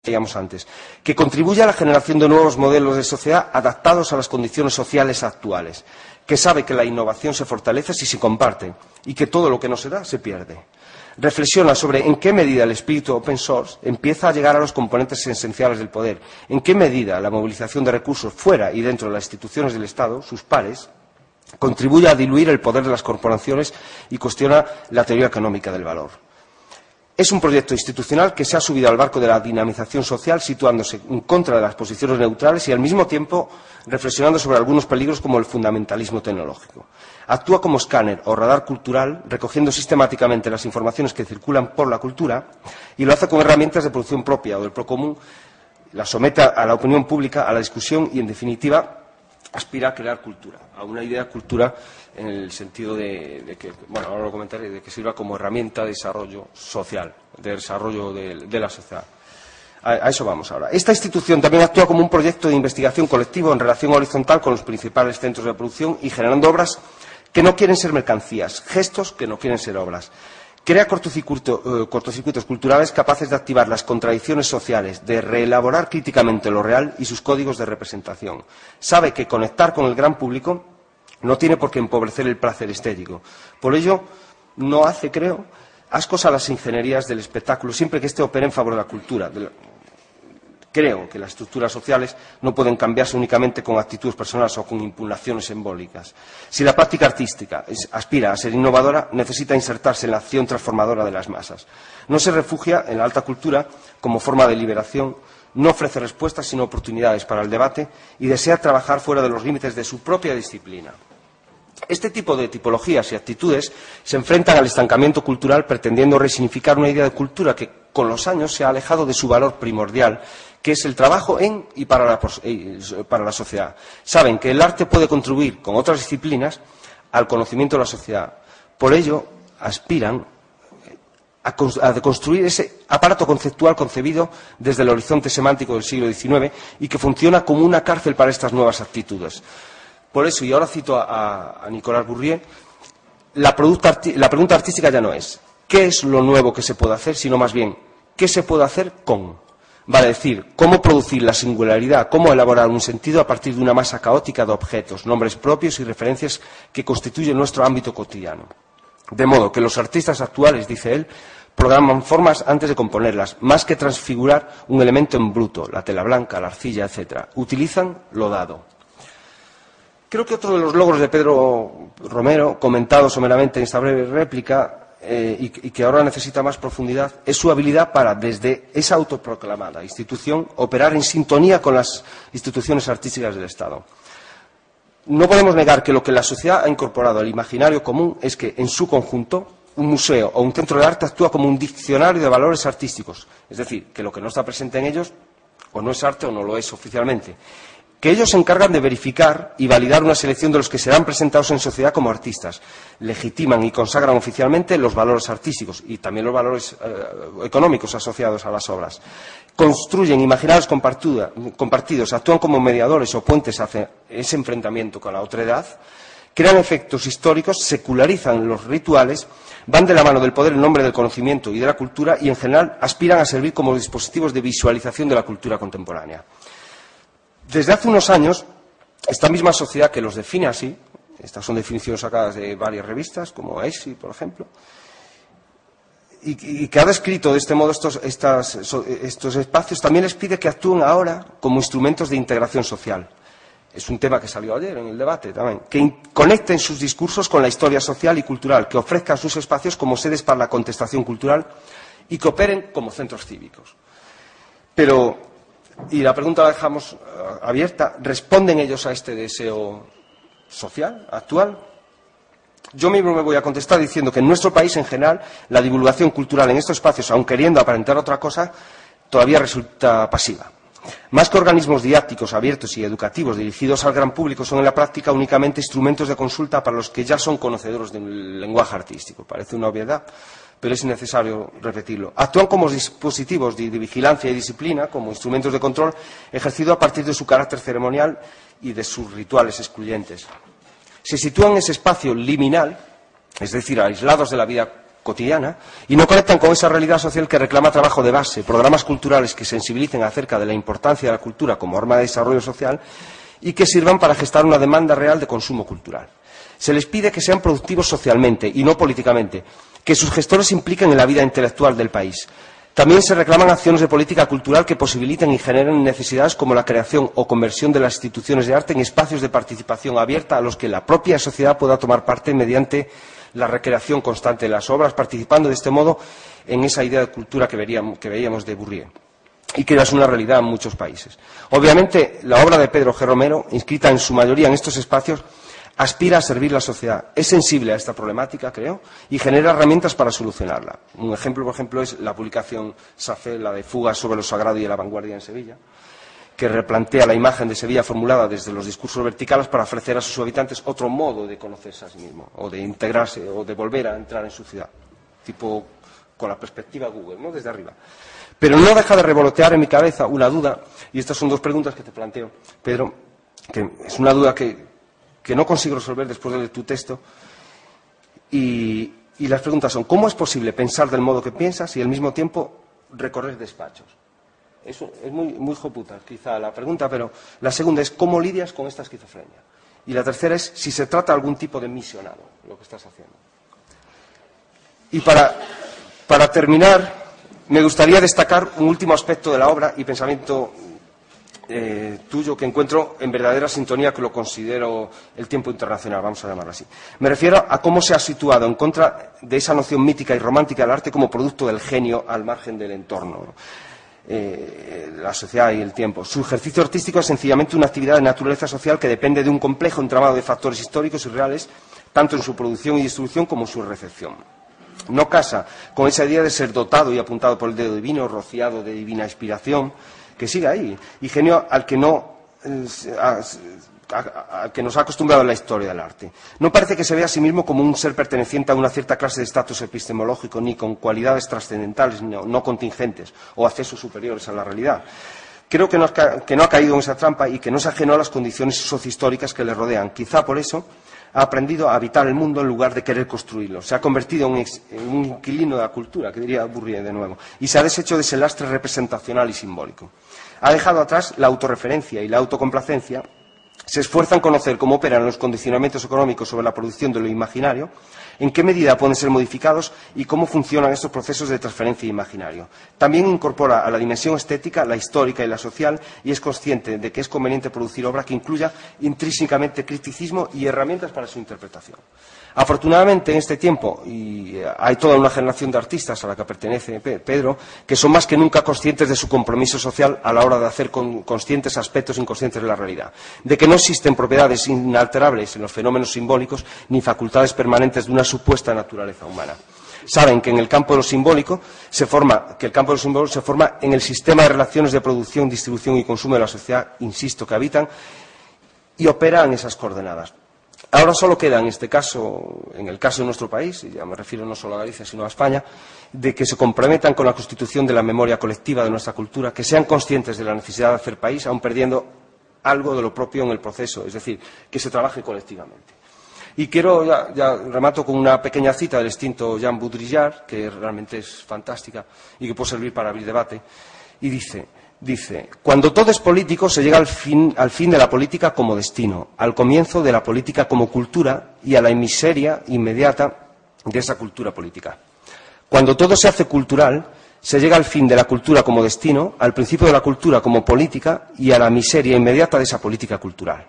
decíamos antes, que contribuye a la generación de nuevos modelos de sociedad adaptados a las condiciones sociales actuales, que sabe que la innovación se fortalece si se comparte y que todo lo que no se da se pierde. Reflexiona sobre en qué medida el espíritu open source empieza a llegar a los componentes esenciales del poder, en qué medida la movilización de recursos fuera y dentro de las instituciones del Estado, sus pares, contribuye a diluir el poder de las corporaciones y cuestiona la teoría económica del valor. Es un proyecto institucional que se ha subido al barco de la dinamización social, situándose en contra de las posiciones neutrales y, al mismo tiempo, reflexionando sobre algunos peligros como el fundamentalismo tecnológico. Actúa como escáner o radar cultural, recogiendo sistemáticamente las informaciones que circulan por la cultura y lo hace con herramientas de producción propia o del procomún, la somete a la opinión pública, a la discusión y, en definitiva, aspira a crear cultura, a una idea de cultura en el sentido de que, bueno, ahora lo comentaré, de que sirva como herramienta de desarrollo social, de desarrollo de la sociedad. A eso vamos ahora. Esta institución también actúa como un proyecto de investigación colectivo en relación horizontal con los principales centros de producción y generando obras que no quieren ser mercancías, gestos que no quieren ser obras. Crea cortocircuitos culturales capaces de activar las contradicciones sociales, de reelaborar críticamente lo real y sus códigos de representación. Sabe que conectar con el gran público no tiene por qué empobrecer el placer estético. Por ello, no hace, creo, ascos a las ingenierías del espectáculo, siempre que éste opere en favor de la cultura. Creo que las estructuras sociales no pueden cambiarse únicamente con actitudes personales o con impugnaciones simbólicas. Si la práctica artística aspira a ser innovadora, necesita insertarse en la acción transformadora de las masas. No se refugia en la alta cultura como forma de liberación, no ofrece respuestas sino oportunidades para el debate y desea trabajar fuera de los límites de su propia disciplina. Este tipo de tipologías y actitudes se enfrentan al estancamiento cultural pretendiendo resignificar una idea de cultura que con los años se ha alejado de su valor primordial, que es el trabajo en y para la sociedad. Saben que el arte puede contribuir con otras disciplinas al conocimiento de la sociedad. Por ello, aspiran a deconstruir ese aparato conceptual concebido desde el horizonte semántico del siglo XIX y que funciona como una cárcel para estas nuevas actitudes. Por eso, y ahora cito a Nicolas Bourrier, la pregunta artística ya no es ¿qué es lo nuevo que se puede hacer?, sino más bien ¿qué se puede hacer con? Vale decir, cómo producir la singularidad, cómo elaborar un sentido a partir de una masa caótica de objetos, nombres propios y referencias que constituyen nuestro ámbito cotidiano. De modo que los artistas actuales, dice él, programan formas antes de componerlas, más que transfigurar un elemento en bruto, la tela blanca, la arcilla, etc. Utilizan lo dado. Creo que otro de los logros de Pedro Romero, comentado someramente en esta breve réplica, y que ahora necesita más profundidad, es su habilidad para, desde esa autoproclamada institución, operar en sintonía con las instituciones artísticas del Estado. No podemos negar que lo que la sociedad ha incorporado al imaginario común es que, en su conjunto, un museo o un centro de arte actúa como un diccionario de valores artísticos, es decir, que lo que no está presente en ellos o no es arte o no lo es oficialmente, que ellos se encargan de verificar y validar una selección de los que serán presentados en sociedad como artistas, legitiman y consagran oficialmente los valores artísticos y también los valores económicos asociados a las obras, construyen imaginarios compartidos, actúan como mediadores o puentes hacia ese enfrentamiento con la otredad, crean efectos históricos, secularizan los rituales, van de la mano del poder en nombre del conocimiento y de la cultura y, en general, aspiran a servir como dispositivos de visualización de la cultura contemporánea. Desde hace unos años, esta misma sociedad que los define así, estas son definiciones sacadas de varias revistas, como ESI, por ejemplo, y que ha descrito de este modo estos espacios, también les pide que actúen ahora como instrumentos de integración social. Es un tema que salió ayer en el debate también. Que conecten sus discursos con la historia social y cultural, que ofrezcan sus espacios como sedes para la contestación cultural y que operen como centros cívicos. Y la pregunta la dejamos abierta, ¿responden ellos a este deseo social actual? Yo mismo me voy a contestar diciendo que en nuestro país, en general, la divulgación cultural en estos espacios, aun queriendo aparentar otra cosa, todavía resulta pasiva. Más que organismos didácticos, abiertos y educativos dirigidos al gran público, son en la práctica únicamente instrumentos de consulta para los que ya son conocedores del lenguaje artístico. Parece una obviedad, pero es necesario repetirlo. Actúan como dispositivos de vigilancia y disciplina, como instrumentos de control, ejercido a partir de su carácter ceremonial y de sus rituales excluyentes. Se sitúan en ese espacio liminal, es decir, aislados de la vida cotidiana y no conectan con esa realidad social que reclama trabajo de base, programas culturales que sensibilicen acerca de la importancia de la cultura como arma de desarrollo social y que sirvan para gestar una demanda real de consumo cultural. Se les pide que sean productivos socialmente y no políticamente, que sus gestores se impliquen en la vida intelectual del país. También se reclaman acciones de política cultural que posibiliten y generen necesidades como la creación o conversión de las instituciones de arte en espacios de participación abierta a los que la propia sociedad pueda tomar parte mediante la recreación constante de las obras, participando de este modo en esa idea de cultura que veíamos de Bourdieu y que es una realidad en muchos países. Obviamente, la obra de Pedro G. Romero, inscrita en su mayoría en estos espacios, aspira a servir la sociedad, es sensible a esta problemática, creo, y genera herramientas para solucionarla. Un ejemplo, por ejemplo, es la publicación Safé, la de Fugas sobre lo sagrado y la vanguardia en Sevilla, que replantea la imagen de Sevilla formulada desde los discursos verticales para ofrecer a sus habitantes otro modo de conocerse a sí mismo, o de integrarse, o de volver a entrar en su ciudad, tipo con la perspectiva Google, ¿no?, desde arriba. Pero no deja de revolotear en mi cabeza una duda, y estas son dos preguntas que te planteo, Pedro, que es una duda que no consigo resolver después de leer tu texto, y las preguntas son: ¿cómo es posible pensar del modo que piensas y al mismo tiempo recorrer despachos? Eso es muy hijoputa, quizá, la pregunta, pero la segunda es: ¿cómo lidias con esta esquizofrenia? Y la tercera es si se trata de algún tipo de misionado, lo que estás haciendo. Y para terminar, me gustaría destacar un último aspecto de la obra y pensamiento tuyo que encuentro en verdadera sintonía, que lo considero el tiempo internacional, vamos a llamarlo así. Me refiero a cómo se ha situado en contra de esa noción mítica y romántica del arte como producto del genio al margen del entorno, la sociedad y el tiempo. Su ejercicio artístico es sencillamente una actividad de naturaleza social que depende de un complejo entramado de factores históricos y reales, tanto en su producción y distribución como en su recepción. No casa con esa idea de ser dotado y apuntado por el dedo divino, rociado de divina inspiración, que sigue ahí, y genio al que nos ha acostumbrado en la historia del arte. No parece que se vea a sí mismo como un ser perteneciente a una cierta clase de estatus epistemológico, ni con cualidades trascendentales, no contingentes, o accesos superiores a la realidad. Creo que no ha caído en esa trampa y que no se ajenó a las condiciones sociohistóricas que le rodean. Quizá por eso ha aprendido a habitar el mundo en lugar de querer construirlo. Se ha convertido en un inquilino de la cultura, que diría Bourdieu de nuevo, y se ha deshecho de ese lastre representacional y simbólico. Ha dejado atrás la autorreferencia y la autocomplacencia. Se esfuerza en conocer cómo operan los condicionamientos económicos sobre la producción de lo imaginario, en qué medida pueden ser modificados y cómo funcionan estos procesos de transferencia imaginario. También incorpora a la dimensión estética, la histórica y la social, y es consciente de que es conveniente producir obra que incluya intrínsecamente criticismo y herramientas para su interpretación. Afortunadamente, en este tiempo, y hay toda una generación de artistas a la que pertenece Pedro, que son más que nunca conscientes de su compromiso social a la hora de hacer conscientes aspectos inconscientes de la realidad, de que no existen propiedades inalterables en los fenómenos simbólicos ni facultades permanentes de una supuesta naturaleza humana. Saben que en el campo de lo simbólico se forma en el sistema de relaciones de producción, distribución y consumo de la sociedad, insisto, que habitan y operan esas coordenadas. Ahora solo queda en este caso, en el caso de nuestro país, y ya me refiero no solo a Galicia sino a España, de que se comprometan con la constitución de la memoria colectiva de nuestra cultura, que sean conscientes de la necesidad de hacer país, aun perdiendo algo de lo propio en el proceso, es decir, que se trabaje colectivamente. Y quiero, ya remato con una pequeña cita del extinto Jean Baudrillard, que realmente es fantástica y que puede servir para abrir debate, y dice: cuando todo es político se llega al fin de la política como destino, al comienzo de la política como cultura y a la miseria inmediata de esa cultura política. Cuando todo se hace cultural, se llega al fin de la cultura como destino, al principio de la cultura como política y a la miseria inmediata de esa política cultural.